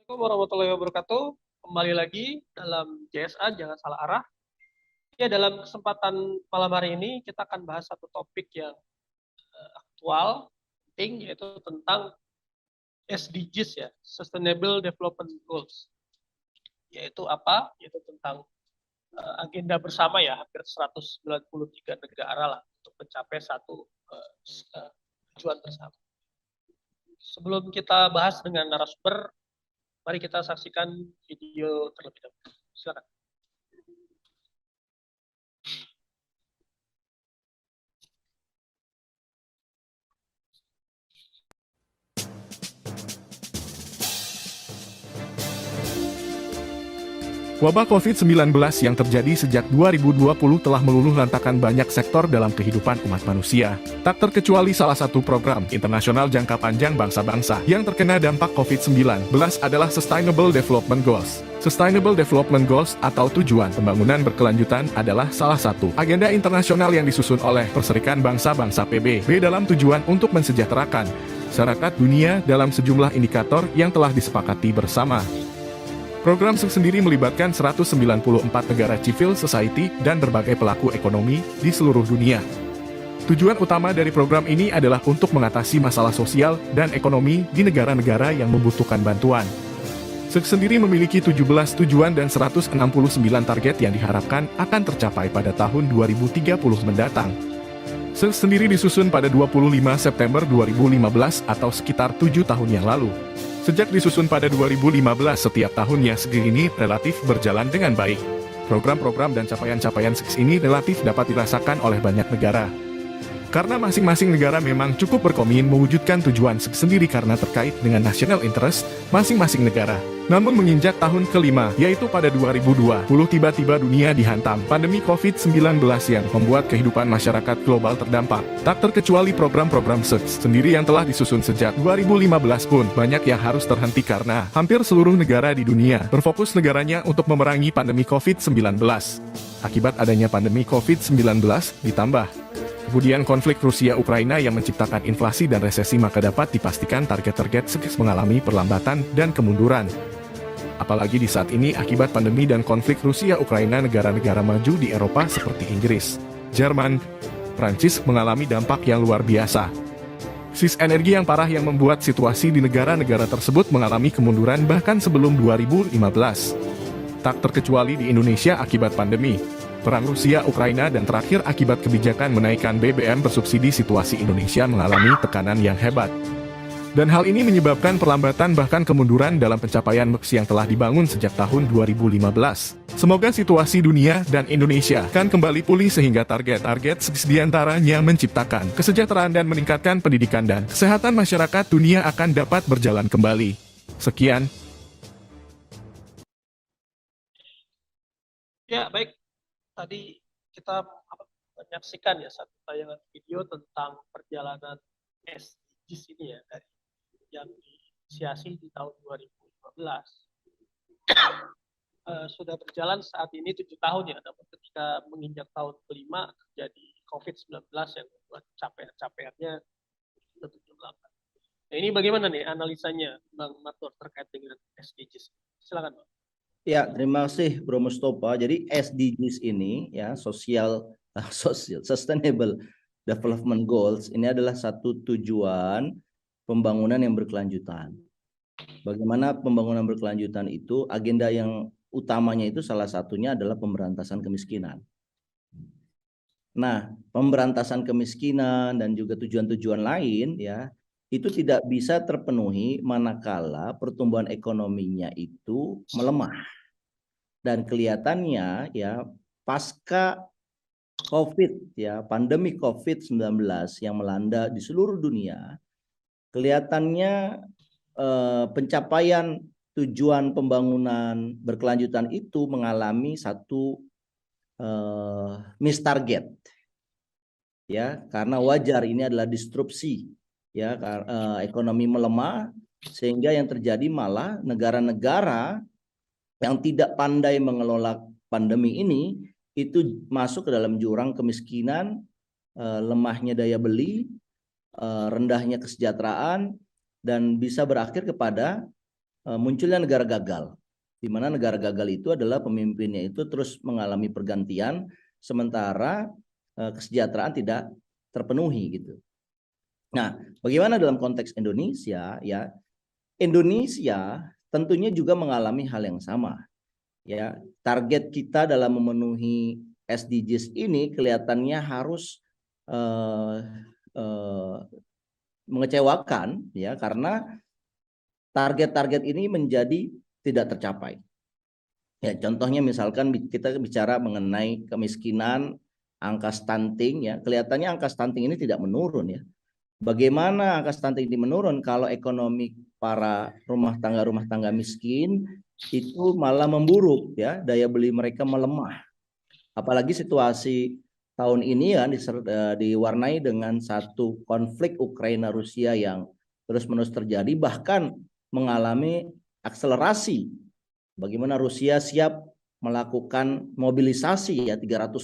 Assalamualaikum warahmatullahi wabarakatuh. Kembali lagi dalam JSA, jangan salah arah. Ya, dalam kesempatan malam hari ini kita akan bahas satu topik yang aktual, penting, yaitu tentang SDGs ya, Sustainable Development Goals. Yaitu apa? Yaitu tentang agenda bersama ya, hampir 193 negara lah untuk mencapai satu tujuan bersama. Sebelum kita bahas dengan narasumber, mari kita saksikan video terlebih dahulu. Silakan. Wabah COVID-19 yang terjadi sejak 2020 telah meluluhlantakkan banyak sektor dalam kehidupan umat manusia. Tak terkecuali salah satu program internasional jangka panjang bangsa-bangsa yang terkena dampak COVID-19 adalah Sustainable Development Goals. Sustainable Development Goals atau tujuan pembangunan berkelanjutan adalah salah satu agenda internasional yang disusun oleh Perserikan Bangsa-Bangsa PBB dalam tujuan untuk mensejahterakan masyarakat dunia dalam sejumlah indikator yang telah disepakati bersama. Program sendiri melibatkan 194 negara civil society dan berbagai pelaku ekonomi di seluruh dunia. Tujuan utama dari program ini adalah untuk mengatasi masalah sosial dan ekonomi di negara-negara yang membutuhkan bantuan. Sendiri memiliki 17 tujuan dan 169 target yang diharapkan akan tercapai pada tahun 2030 mendatang. Sendiri disusun pada 25 September 2015 atau sekitar 7 tahun yang lalu. Sejak disusun pada 2015, setiap tahunnya ini relatif berjalan dengan baik. Program-program dan capaian-capaian ini relatif dapat dirasakan oleh banyak negara. Karena masing-masing negara memang cukup berkomitmen mewujudkan tujuan sendiri karena terkait dengan national interest masing-masing negara. Namun menginjak tahun kelima, yaitu pada 2020, tiba-tiba dunia dihantam pandemi COVID-19 yang membuat kehidupan masyarakat global terdampak. Tak terkecuali program-program sendiri yang telah disusun sejak 2015 pun banyak yang harus terhenti karena hampir seluruh negara di dunia berfokus negaranya untuk memerangi pandemi COVID-19. Akibat adanya pandemi COVID-19 ditambah kemudian konflik Rusia-Ukraina yang menciptakan inflasi dan resesi, maka dapat dipastikan target-target mengalami perlambatan dan kemunduran. Apalagi di saat ini akibat pandemi dan konflik Rusia-Ukraina, negara-negara maju di Eropa seperti Inggris, Jerman, Prancis mengalami dampak yang luar biasa. Krisis energi yang parah yang membuat situasi di negara-negara tersebut mengalami kemunduran bahkan sebelum 2015. Tak terkecuali di Indonesia akibat pandemi, perang Rusia-Ukraina, dan terakhir akibat kebijakan menaikkan BBM bersubsidi, situasi Indonesia mengalami tekanan yang hebat. Dan hal ini menyebabkan perlambatan bahkan kemunduran dalam pencapaian yang telah dibangun sejak tahun 2015. Semoga situasi dunia dan Indonesia akan kembali pulih sehingga target-target diantaranya menciptakan kesejahteraan dan meningkatkan pendidikan dan kesehatan masyarakat dunia akan dapat berjalan kembali. Sekian. Ya, baik. Tadi kita menyaksikan ya satu tayangan video tentang perjalanan SDGs ini ya, dari yang diinisiasi di tahun 2015. Sudah berjalan saat ini 7 tahun ya, namun ketika menginjak tahun kelima terjadi COVID-19 yang membuat capaian-capaiannya tentunya melambat. Nah, ini bagaimana nih analisanya Bang Matur terkait dengan SDGs? Silakan Bang. Ya, terima kasih Bro Mustofa. Jadi SDGs ini ya, Sustainable Development Goals ini adalah satu tujuan pembangunan yang berkelanjutan. Bagaimana pembangunan berkelanjutan itu, agenda yang utamanya itu salah satunya adalah pemberantasan kemiskinan. Nah, pemberantasan kemiskinan dan juga tujuan-tujuan lain ya, itu tidak bisa terpenuhi manakala pertumbuhan ekonominya itu melemah. Dan kelihatannya ya pasca COVID ya, pandemi COVID-19 yang melanda di seluruh dunia, kelihatannya pencapaian tujuan pembangunan berkelanjutan itu mengalami satu miss target. Ya, karena wajar ini adalah disrupsi ya, ekonomi melemah sehingga yang terjadi malah negara-negara yang tidak pandai mengelola pandemi ini itu masuk ke dalam jurang kemiskinan, lemahnya daya beli, rendahnya kesejahteraan, dan bisa berakhir kepada munculnya negara gagal, di mana negara gagal itu adalah pemimpinnya itu terus mengalami pergantian, sementara kesejahteraan tidak terpenuhi gitu. Nah, bagaimana dalam konteks Indonesia ya? Indonesia tentunya juga mengalami hal yang sama. Ya, target kita dalam memenuhi SDGs ini kelihatannya harus mengecewakan ya, karena target-target ini menjadi tidak tercapai. Ya, contohnya misalkan kita bicara mengenai kemiskinan, angka stunting ya, kelihatannya angka stunting ini tidak menurun ya. Bagaimana angka stunting ini menurun kalau ekonomi para rumah tangga miskin itu malah memburuk ya, daya beli mereka melemah. Apalagi situasi tahun ini ya diwarnai dengan satu konflik Ukraina Rusia yang terus-menerus terjadi, bahkan mengalami akselerasi. Bagaimana Rusia siap melakukan mobilisasi ya 300.000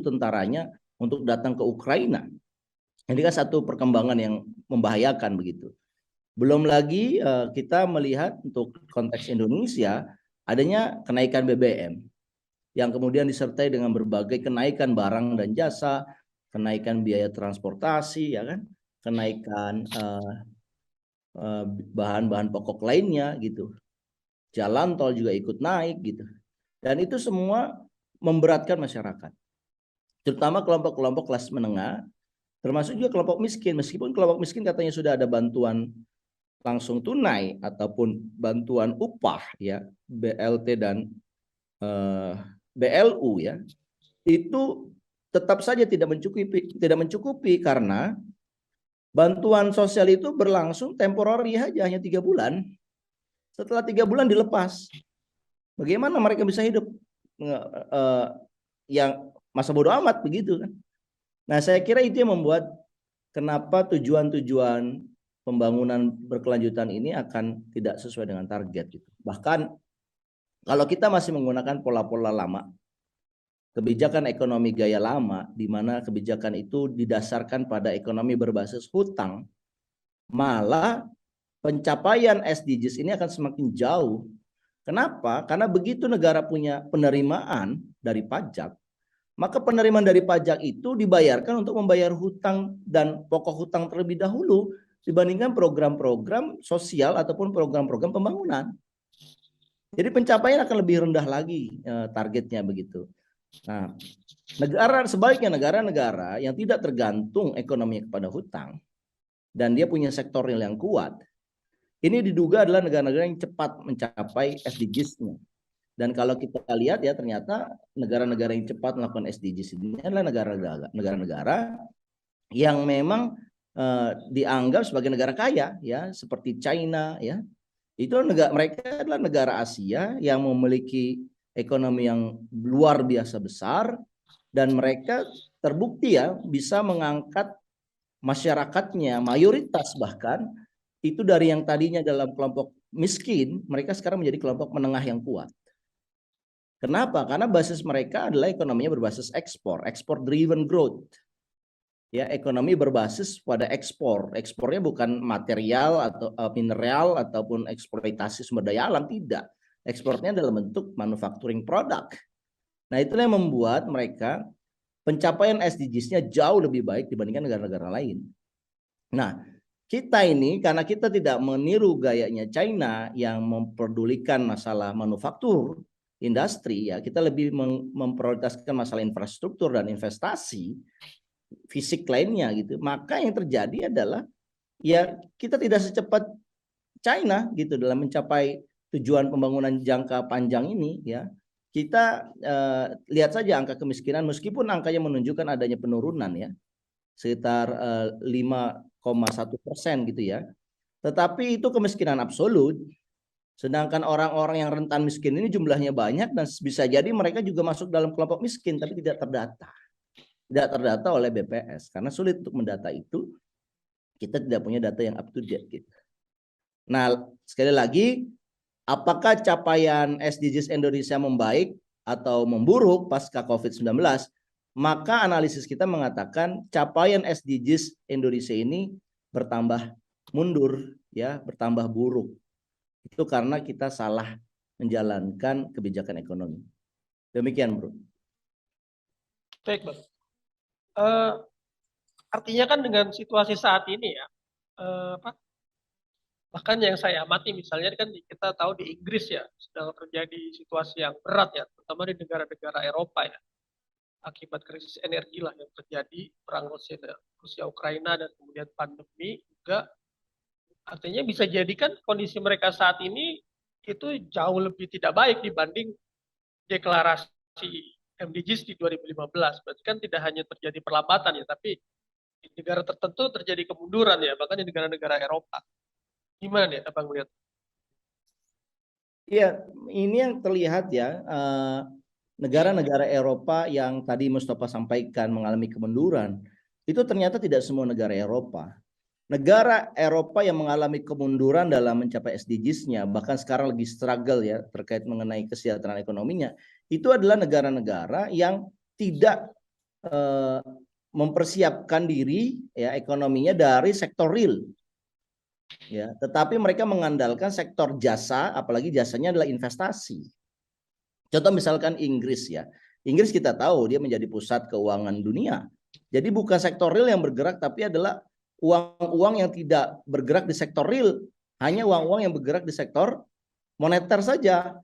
tentaranya untuk datang ke Ukraina. Ini kan satu perkembangan yang membahayakan begitu. Belum lagi kita melihat untuk konteks Indonesia adanya kenaikan BBM yang kemudian disertai dengan berbagai kenaikan barang dan jasa, kenaikan biaya transportasi, ya kan, kenaikan bahan-bahan pokok lainnya gitu. Jalan tol juga ikut naik gitu. Dan itu semua memberatkan masyarakat, terutama kelompok-kelompok kelas menengah, termasuk juga kelompok miskin. Meskipun kelompok miskin katanya sudah ada bantuan langsung tunai ataupun bantuan upah ya, BLT dan BLU ya, itu tetap saja tidak mencukupi karena bantuan sosial itu berlangsung temporary saja, hanya 3 bulan. Setelah 3 bulan dilepas. Bagaimana mereka bisa hidup yang masa bodoh amat begitu kan? Nah, saya kira itu yang membuat kenapa tujuan-tujuan pembangunan berkelanjutan ini akan tidak sesuai dengan target gitu. Bahkan kalau kita masih menggunakan pola-pola lama, kebijakan ekonomi gaya lama, di mana kebijakan itu didasarkan pada ekonomi berbasis hutang, malah pencapaian SDGs ini akan semakin jauh. Kenapa? Karena begitu negara punya penerimaan dari pajak, maka penerimaan dari pajak itu dibayarkan untuk membayar hutang dan pokok hutang terlebih dahulu dibandingkan program-program sosial ataupun program-program pembangunan. Jadi pencapaian akan lebih rendah lagi targetnya begitu. Nah, sebaliknya negara-negara yang tidak tergantung ekonomi kepada hutang dan dia punya sektor real yang kuat, ini diduga adalah negara-negara yang cepat mencapai SDGs-nya. Dan kalau kita lihat ya, ternyata negara-negara yang cepat melakukan SDGs ini adalah negara-negara yang memang dianggap sebagai negara kaya ya, seperti China ya. Itu mereka adalah negara Asia yang memiliki ekonomi yang luar biasa besar, dan mereka terbukti ya bisa mengangkat masyarakatnya, mayoritas bahkan itu dari yang tadinya dalam kelompok miskin, mereka sekarang menjadi kelompok menengah yang kuat. Kenapa? Karena basis mereka adalah ekonominya berbasis ekspor driven growth. Ya, ekonomi berbasis pada ekspor. Ekspornya bukan material atau mineral ataupun eksploitasi sumber daya alam, tidak. Ekspornya dalam bentuk manufacturing product. Nah, itulah yang membuat mereka pencapaian SDGs-nya jauh lebih baik dibandingkan negara-negara lain. Nah, kita ini karena kita tidak meniru gayanya China yang memperdulikan masalah manufaktur, industri ya, kita lebih memprioritaskan masalah infrastruktur dan investasi fisik lainnya gitu. Maka yang terjadi adalah ya kita tidak secepat China gitu dalam mencapai tujuan pembangunan jangka panjang ini ya. Kita lihat saja angka kemiskinan, meskipun angkanya menunjukkan adanya penurunan ya, sekitar 5,1% gitu ya. Tetapi itu kemiskinan absolut. Sedangkan orang-orang yang rentan miskin ini jumlahnya banyak dan bisa jadi mereka juga masuk dalam kelompok miskin tapi tidak terdata. Tidak terdata oleh BPS karena sulit untuk mendata itu. Kita tidak punya data yang up to date gitu. Nah, sekali lagi, apakah capaian SDGs Indonesia membaik atau memburuk pasca COVID-19? Maka analisis kita mengatakan capaian SDGs Indonesia ini bertambah mundur ya, bertambah buruk. Itu karena kita salah menjalankan kebijakan ekonomi. Demikian, Bro. Baik, Bang. Eh, artinya kan dengan situasi saat ini ya, bahkan yang saya amati misalnya kan kita tahu di Inggris ya sedang terjadi situasi yang berat ya, terutama di negara-negara Eropa ya, akibat krisis energi lah yang terjadi, perang Rusia Ukraina dan kemudian pandemi juga. Artinya bisa jadi kan kondisi mereka saat ini itu jauh lebih tidak baik dibanding deklarasi MDGs di 2015. Berarti kan tidak hanya terjadi perlambatan ya, tapi di negara tertentu terjadi kemunduran ya, bahkan di negara-negara Eropa. Gimana ya Abang lihat? Iya, ini yang terlihat ya, negara-negara Eropa yang tadi Mustafa sampaikan mengalami kemunduran, itu ternyata tidak semua negara Eropa. Negara Eropa yang mengalami kemunduran dalam mencapai SDGs-nya, bahkan sekarang lagi struggle ya terkait mengenai kesejahteraan ekonominya, itu adalah negara-negara yang tidak mempersiapkan diri ya ekonominya dari sektor real. Ya, tetapi mereka mengandalkan sektor jasa, apalagi jasanya adalah investasi. Contoh misalkan Inggris ya. Inggris kita tahu dia menjadi pusat keuangan dunia. Jadi bukan sektor real yang bergerak, tapi adalah uang-uang yang tidak bergerak di sektor real, hanya uang-uang yang bergerak di sektor moneter saja.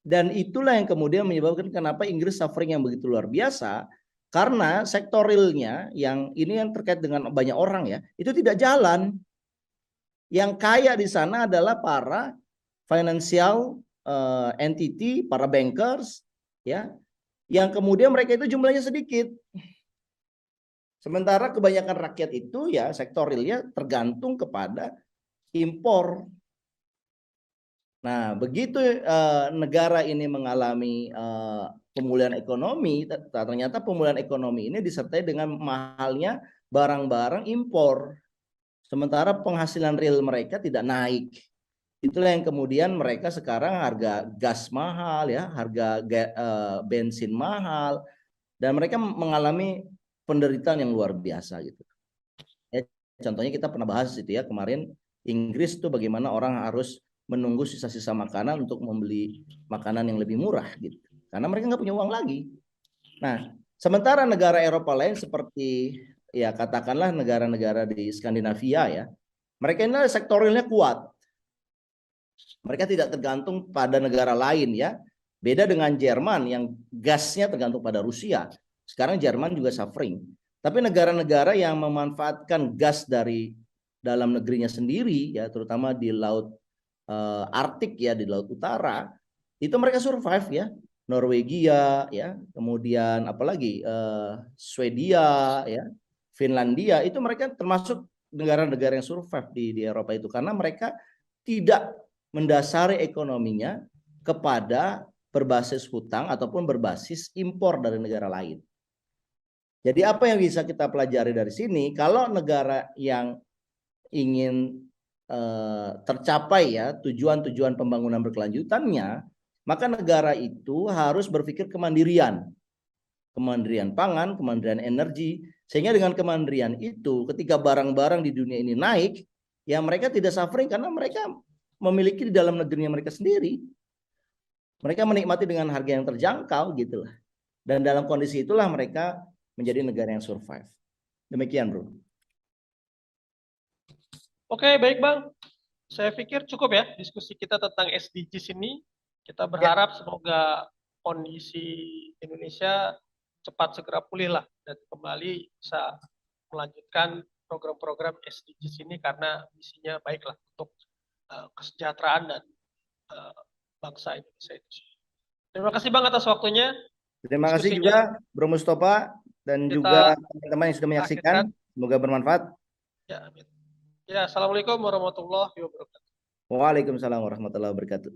Dan itulah yang kemudian menyebabkan kenapa Inggris suffering yang begitu luar biasa, karena sektor realnya yang ini yang terkait dengan banyak orang ya, itu tidak jalan. Yang kaya di sana adalah para financial entity, para bankers, ya, yang kemudian mereka itu jumlahnya sedikit. Sementara kebanyakan rakyat itu ya sektor realnya tergantung kepada impor. Nah, begitu negara ini mengalami pemulihan ekonomi, ternyata pemulihan ekonomi ini disertai dengan mahalnya barang-barang impor. Sementara penghasilan real mereka tidak naik. Itulah yang kemudian mereka sekarang harga gas mahal ya, harga bensin mahal, dan mereka mengalami penderitaan yang luar biasa gitu. Ya, contohnya kita pernah bahas itu ya kemarin, Inggris tuh bagaimana orang harus menunggu sisa-sisa makanan untuk membeli makanan yang lebih murah gitu, karena mereka nggak punya uang lagi. Nah, sementara negara Eropa lain seperti ya katakanlah negara-negara di Skandinavia ya, mereka ini sektorialnya kuat. Mereka tidak tergantung pada negara lain ya. Beda dengan Jerman yang gasnya tergantung pada Rusia. Sekarang Jerman juga suffering. Tapi negara-negara yang memanfaatkan gas dari dalam negerinya sendiri ya, terutama di laut Arktik ya, di laut utara, itu mereka survive ya. Norwegia ya, kemudian apalagi Swedia ya, Finlandia, itu mereka termasuk negara-negara yang survive di Eropa itu karena mereka tidak mendasari ekonominya kepada berbasis hutang ataupun berbasis impor dari negara lain. Jadi apa yang bisa kita pelajari dari sini? Kalau negara yang ingin tercapai ya tujuan-tujuan pembangunan berkelanjutannya, maka negara itu harus berpikir kemandirian. Kemandirian pangan, kemandirian energi, sehingga dengan kemandirian itu ketika barang-barang di dunia ini naik, ya mereka tidak suffering karena mereka memiliki di dalam negerinya mereka sendiri. Mereka menikmati dengan harga yang terjangkau gitu lah. Dan dalam kondisi itulah mereka menjadi negara yang survive. Demikian, Bro. Oke, baik Bang. Saya pikir cukup ya diskusi kita tentang SDGs ini. Kita berharap semoga kondisi Indonesia cepat segera pulih lah dan kembali bisa melanjutkan program-program SDGs ini karena misinya baiklah untuk kesejahteraan dan bangsa Indonesia itu. Terima kasih Bang atas waktunya. Terima kasih juga Bro Mustafa dan juga teman-teman yang sudah menyaksikan. Semoga bermanfaat. Ya, amin. Ya, assalamualaikum warahmatullahi wabarakatuh. Waalaikumsalam warahmatullahi wabarakatuh.